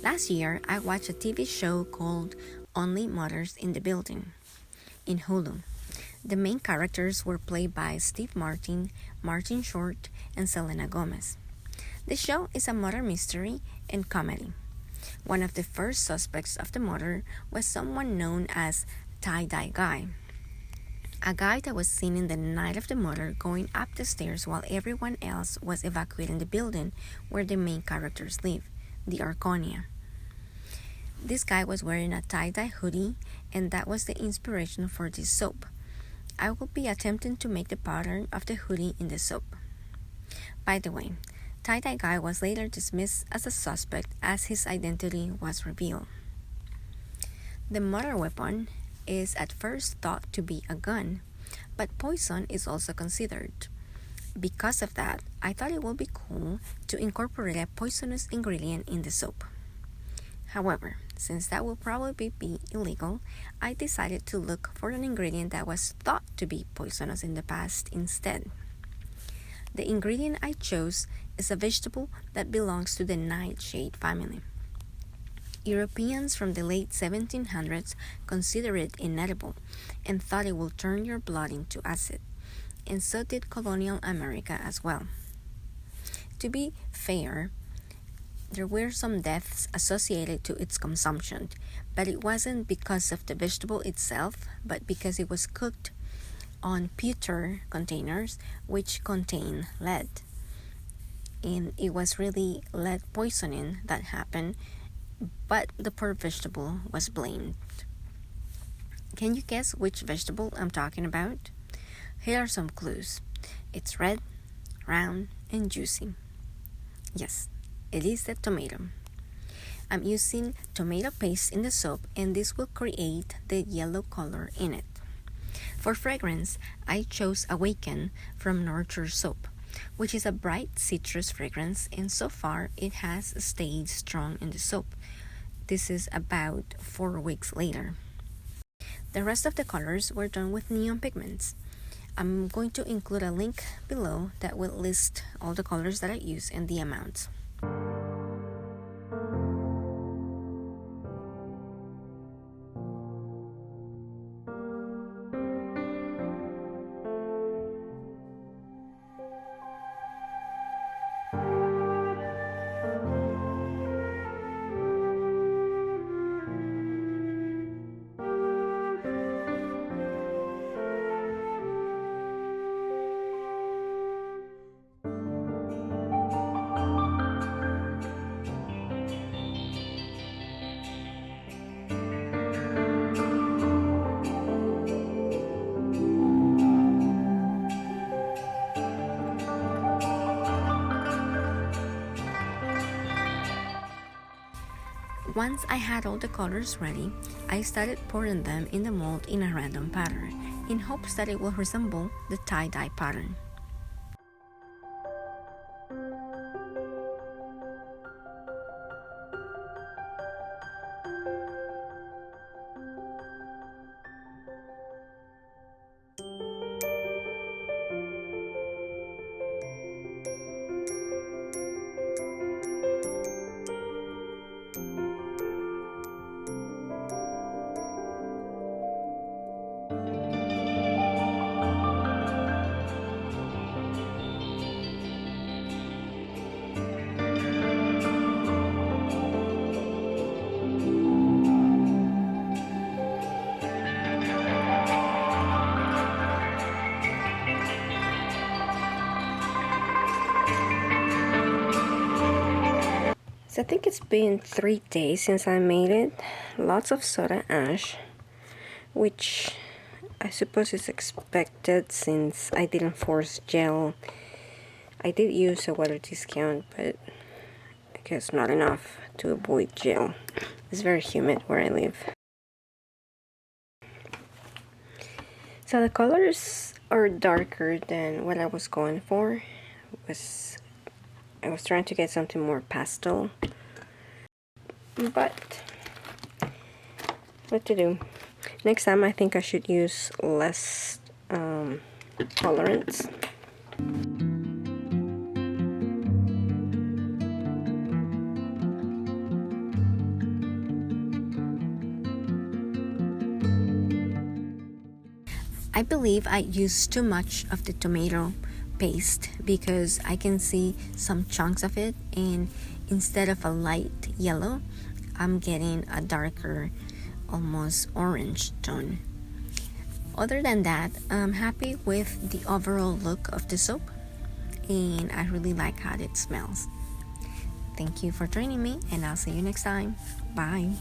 Last year, I watched a TV show called Only Mothers in the Building in Hulu. The main characters were played by Steve Martin, Martin Short, and Selena Gomez. The show is a murder mystery and comedy. One of the first suspects of the murder was someone known as Tie-Dye Guy, a guy that was seen in the night of the murder going up the stairs while everyone else was evacuating the building where the main characters live, the Arconia. This guy was wearing a tie-dye hoodie, and that was the inspiration for this soap. I will be attempting to make the pattern of the hoodie in the soap. By the way, tie-dye guy was later dismissed as a suspect as his identity was revealed. The murder weapon is at first thought to be a gun, but poison is also considered. Because of that, I thought it would be cool to incorporate a poisonous ingredient in the soap. However, since that will probably be illegal, I decided to look for an ingredient that was thought to be poisonous in the past instead. The ingredient I chose is a vegetable that belongs to the nightshade family. Europeans from the late 1700s considered it inedible and thought it would turn your blood into acid, and so did colonial America as well. To be fair, there were some deaths associated to its consumption, but it wasn't because of the vegetable itself, but because it was cooked on pewter containers which contain lead. And it was really lead poisoning that happened, but the poor vegetable was blamed. Can you guess which vegetable I'm talking about? Here are some clues. It's red, round, and juicy. Yes, it is the tomato. I'm using tomato paste in the soap, and this will create the yellow color in it. For fragrance, I chose Awaken from Nurture Soap, which is a bright citrus fragrance, and so far it has stayed strong in the soap. This is about 4 weeks later. The rest of the colors were done with neon pigments. I'm going to include a link below that will list all the colors that I use and the amounts. Once I had all the colors ready, I started pouring them in the mold in a random pattern, in hopes that it will resemble the tie-dye pattern. So I think it's been 3 days since I made it. Lots of soda ash, which I suppose is expected since I didn't force gel. I did use a water discount, but I guess not enough to avoid gel. It's very humid where I live. So the colors are darker than what I was going for. I was trying to get something more pastel, but what to do? Next time I think I should use less colorants. I believe I used too much of the tomato paste because I can see some chunks of it, and instead of a light yellow, I'm getting a darker, almost orange tone. Other than that, I'm happy with the overall look of the soap, and I really like how it smells. Thank you for joining me, and I'll see you next time. Bye.